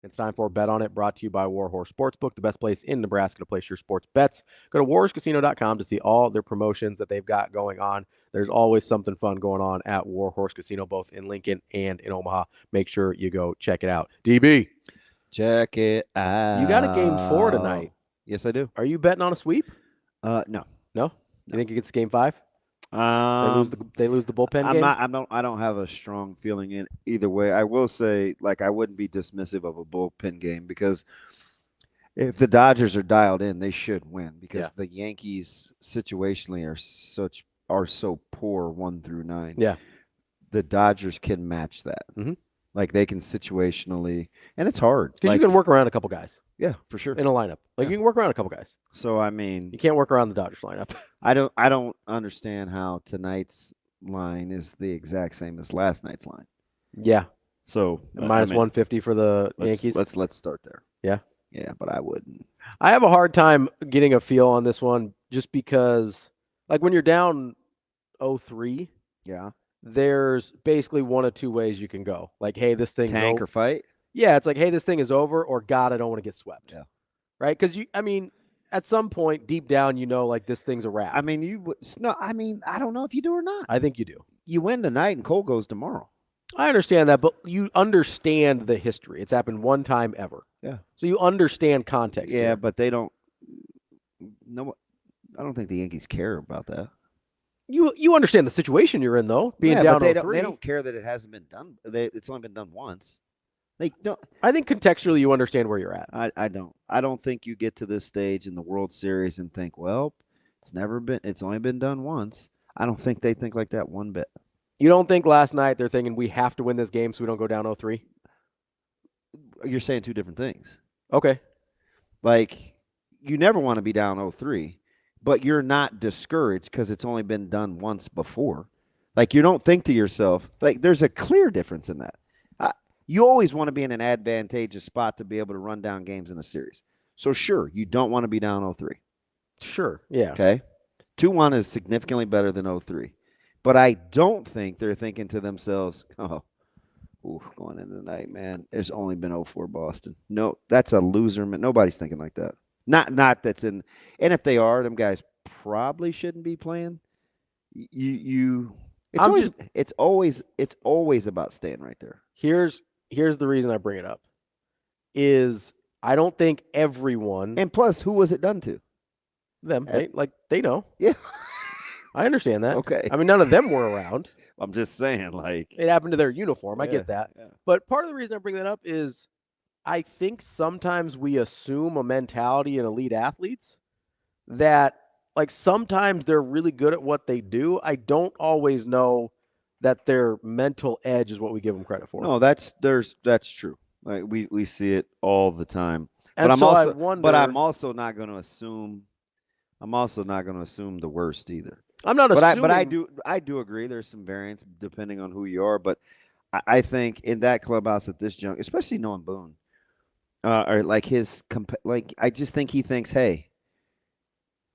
It's time for Bet On It, brought to you by Warhorse Sportsbook, the best place in Nebraska to place your sports bets. Go to warhorsecasino.com to see all their promotions that they've got going on. There's always something fun going on at Warhorse Casino, both in Lincoln and in Omaha. Make sure you go check it out. DB, check it out. You got a game 4 tonight. Yes, I do. Are you betting on a sweep? No. You think it gets game 5? They lose the bullpen I'm game? I don't have a strong feeling in either way. I will say, I wouldn't be dismissive of a bullpen game because if the Dodgers are dialed in, they should win because the Yankees situationally are so poor 1 through 9. Yeah. The Dodgers can match that. Mm-hmm. They can situationally, and it's hard. Because you can work around a couple guys. Yeah, for sure. In a lineup. You can work around a couple guys. So, I mean. You can't work around the Dodgers lineup. I don't understand how tonight's line is the exact same as last night's line. Yeah. So. Minus 150 for the Yankees. Let's start there. Yeah. Yeah, but I wouldn't. I have a hard time getting a feel on this one just because, when you're down 0-3. Yeah. There's basically one of two ways you can go. Hey, this thing's tank or fight? Yeah, it's hey, this thing is over, or God, I don't want to get swept. Yeah. Right? Because at some point, deep down, this thing's a wrap. I don't know if you do or not. I think you do. You win tonight and Cole goes tomorrow. I understand that, but you understand the history. It's happened one time ever. Yeah. So you understand context. Yeah, here. But they don't. No, I don't think the Yankees care about that. You understand the situation you're in, though, being down 0-3. They don't care that it hasn't been done. It's only been done once. They don't. I think contextually you understand where you're at. I don't. I don't think you get to this stage in the World Series and think, well, it's only been done once. I don't think they think like that one bit. You don't think last night they're thinking we have to win this game so we don't go down 0-3? You're saying two different things. Okay. You never want to be down 0-3. But you're not discouraged because it's only been done once before. You don't think to yourself, there's a clear difference in that. You always want to be in an advantageous spot to be able to run down games in a series. So, sure, you don't want to be down 0-3. Sure, yeah. Okay? 2-1 is significantly better than 0-3. But I don't think they're thinking to themselves, going into the night, man, there's only been 0-4 Boston. No, that's a loser. Nobody's thinking like that. Not that's in, and if they are, them guys probably shouldn't be playing. It's always about staying right there. Here's the reason I bring it up is I don't think everyone, and plus, who was it done to? Them. They know. Yeah, I understand that. Okay. None of them were around. I'm just saying, it happened to their uniform. I get that. Yeah. But part of the reason I bring that up is I think sometimes we assume a mentality in elite athletes that sometimes they're really good at what they do. I don't always know that their mental edge is what we give them credit for. No, that's true. We see it all the time. And but I'm also not going to assume the worst either. I'm not assuming. But I do agree there's some variance depending on who you are, but I think in that clubhouse at this juncture, especially knowing Boone, I just think he thinks, hey,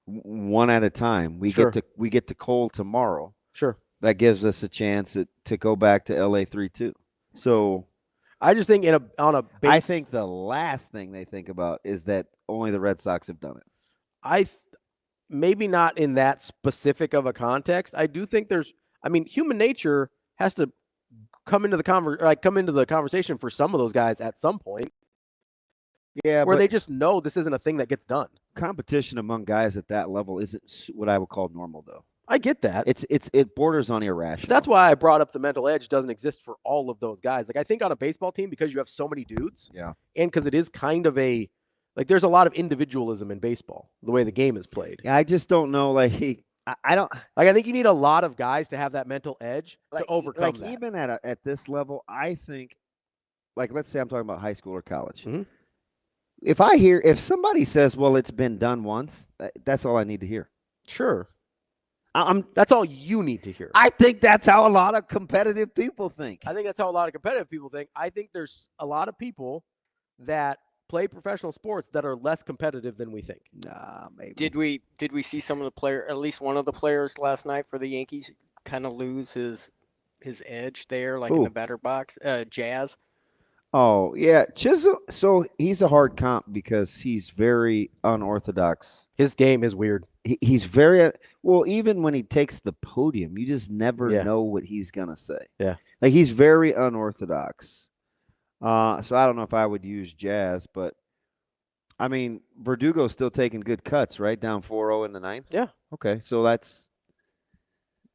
one at a time. We get to Cole tomorrow. Sure. That gives us a chance to go back to LA 3-2. So I just think I think the last thing they think about is that only the Red Sox have done it. Maybe not in that specific of a context. I do think human nature has to come into the conversation for some of those guys at some point. Yeah, where they just know this isn't a thing that gets done. Competition among guys at that level isn't what I would call normal, though. I get that. It borders on irrational. That's why I brought up the mental edge doesn't exist for all of those guys. I think on a baseball team, because you have so many dudes, yeah, and because it is kind of there's a lot of individualism in baseball, the way the game is played. Yeah, I just don't know. I don't. I think you need a lot of guys to have that mental edge to overcome that. Even at this level, I think, let's say I'm talking about high school or college. Mm-hmm. If somebody says, well, it's been done once, that's all I need to hear. Sure. That's all you need to hear. I think that's how a lot of competitive people think. I think that's how a lot of competitive people think. I think there's a lot of people that play professional sports that are less competitive than we think. Nah, maybe. Did we see some of the players, at least one of the players last night for the Yankees, kind of lose his edge there, in the batter box? Jazz. Oh, yeah. Chisholm. So he's a hard comp because he's very unorthodox. His game is weird. He's very well. Even when he takes the podium, you just never Yeah. know what he's gonna say. Yeah. Like he's very unorthodox. So I don't know if I would use Jazz, but I mean Verdugo's still taking good cuts, right? Down 4-0 in the ninth. Yeah. Okay, so that's.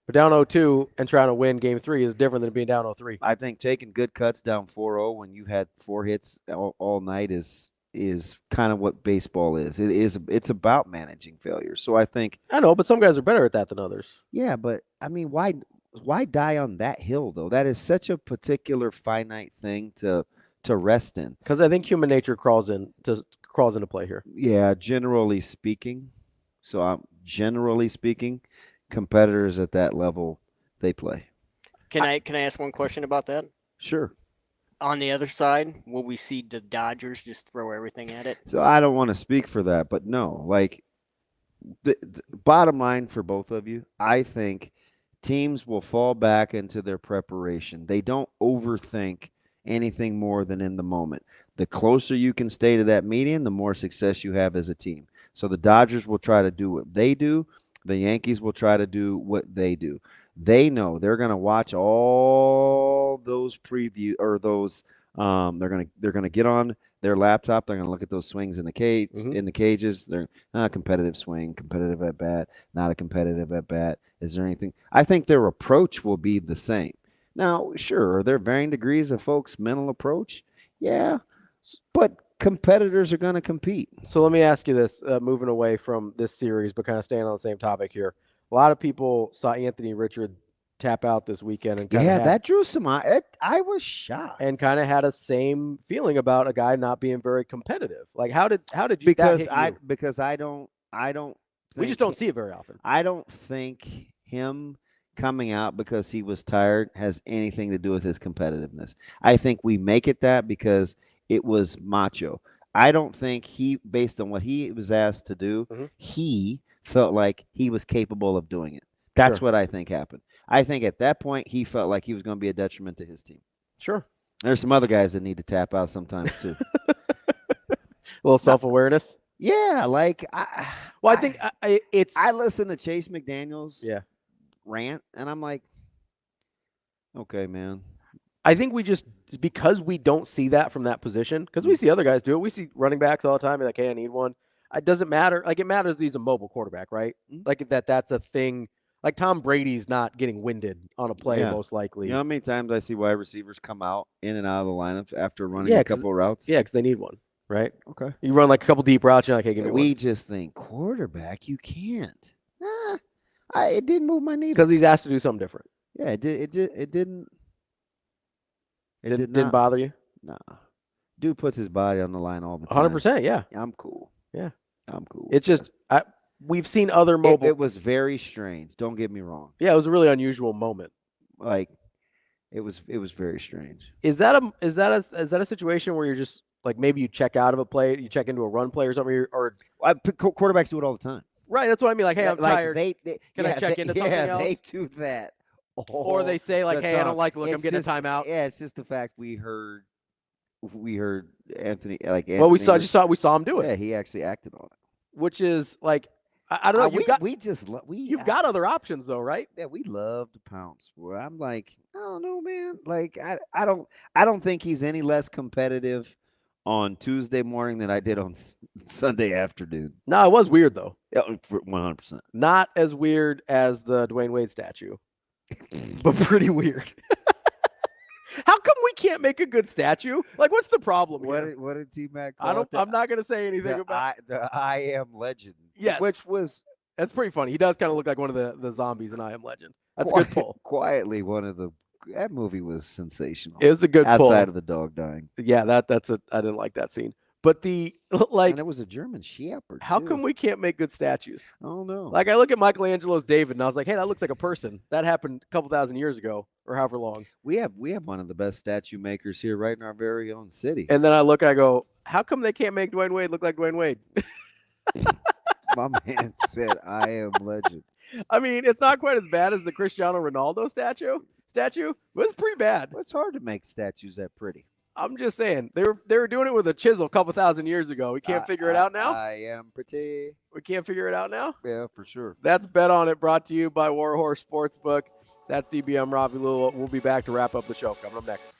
But down 0-2 and trying to win game 3 is different than being down 0-3. I think taking good cuts down 4-0 when you had 4 hits all night is kind of what baseball is. It's about managing failure. So I think I know, but some guys are better at that than others. yeah, but I mean, why die on that hill though? That is such a particular finite thing to rest in. Because I think human nature crawls into play here. Yeah, generally speaking. So I'm generally speaking, competitors at that level, they play. Can I ask one question about that? Sure. On the other side, will we see the Dodgers just throw everything at it? So I don't want to speak for that, but no, like the bottom line for both of you, I think teams will fall back into their preparation. They don't overthink anything more than in the moment. The closer you can stay to that median, the more success you have as a team. So the Dodgers will try to do what they do. The Yankees will try to do what they do. They know they're going to watch all those preview or those. They're going to get on their laptop. They're going to look at those swings in the cage in the cages. They're not a competitive swing, competitive at bat, not a competitive at bat. Is there anything? I think their approach will be the same. Now, sure, are there varying degrees of folks' mental approach? Yeah, but competitors are going to compete. So let me ask you this, moving away from this series, but kind of staying on the same topic here. A lot of people saw Anthony Richard tap out this weekend. And that drew some eye. I was shocked. And kind of had a same feeling about a guy not being very competitive. Like, how did you because that hit you? Because I don't we just don't see it very often. I don't think him coming out because he was tired has anything to do with his competitiveness. I think we make it that because it was macho. I don't think he, based on what he was asked to do, he felt like he was capable of doing it. That's what I think happened. I think at that point he felt like he was going to be a detriment to his team. Sure. There's some other guys that need to tap out sometimes too. A little self-awareness. Yeah, like I think I listen to Chase McDaniels rant, and I'm like, okay, man. I think we just, because we don't see that from that position, because we see other guys do it. We see running backs all the time. Be like, hey, I need one. It doesn't matter. Like, it matters he's a mobile quarterback, right? Like, that's a thing. Like, Tom Brady's not getting winded on a play, most likely. You know how many times I see wide receivers come out in and out of the lineup after running a couple of routes? Yeah, because they need one, right? Okay. You run like a couple deep routes, you're like, hey, give me one. We just think, quarterback, you can't. It didn't move my needle. Because he's asked to do something different. Yeah, it didn't. It didn't bother you? Nah. Dude puts his body on the line all the time. 100%, yeah. I'm cool. Yeah. I'm cool. It's just, we've seen other mobile. It was very strange. Don't get me wrong. Yeah, it was a really unusual moment. Like, it was very strange. Is that a situation where you're just, like, maybe you check out of a play, you check into a run play or something, or quarterbacks do it all the time. Right, that's what I mean. Like, hey, I'm tired. Can I check into something else? Yeah, they do that. Or they say, like, hey, I don't like, look, I'm getting a timeout. Yeah, it's just the fact we heard Anthony, like, well, we saw him do it. Yeah, he actually acted on it. Which is like, I don't know. You've got other options though, right? Yeah, we love to pounce. Where I'm like, I don't know, man. Like, I don't think he's any less competitive on Tuesday morning than I did on Sunday afternoon. No, it was weird though. 100%. Not as weird as the Dwayne Wade statue, but pretty weird. How come we can't make a good statue? Like, what's the problem here? What did T-Mac call it? I'm not going to say anything about the I Am Legend. Yes. That's pretty funny. He does kind of look like one of the zombies in I Am Legend. That's a good pull. Quietly, that movie was sensational. It was a good pull. Outside of the dog dying. Yeah, I didn't like that scene. But and it was a German shepherd. How come we can't make good statues? I don't know. Like, I look at Michelangelo's David, and I was like, hey, that looks like a person. That happened a couple thousand years ago, or however long. We have one of the best statue makers here, right in our very own city. And then I go, how come they can't make Dwayne Wade look like Dwayne Wade? My man said, I Am Legend. I mean, it's not quite as bad as the Cristiano Ronaldo statue, but it's pretty bad. Well, it's hard to make statues that pretty. I'm just saying they were doing it with a chisel a couple thousand years ago. We can't figure it out now. I am pretty. We can't figure it out now. Yeah, for sure. That's Bet On It, brought to you by Warhorse Sportsbook. That's DBM Ravi Lula. We'll be back to wrap up the show. Coming up next.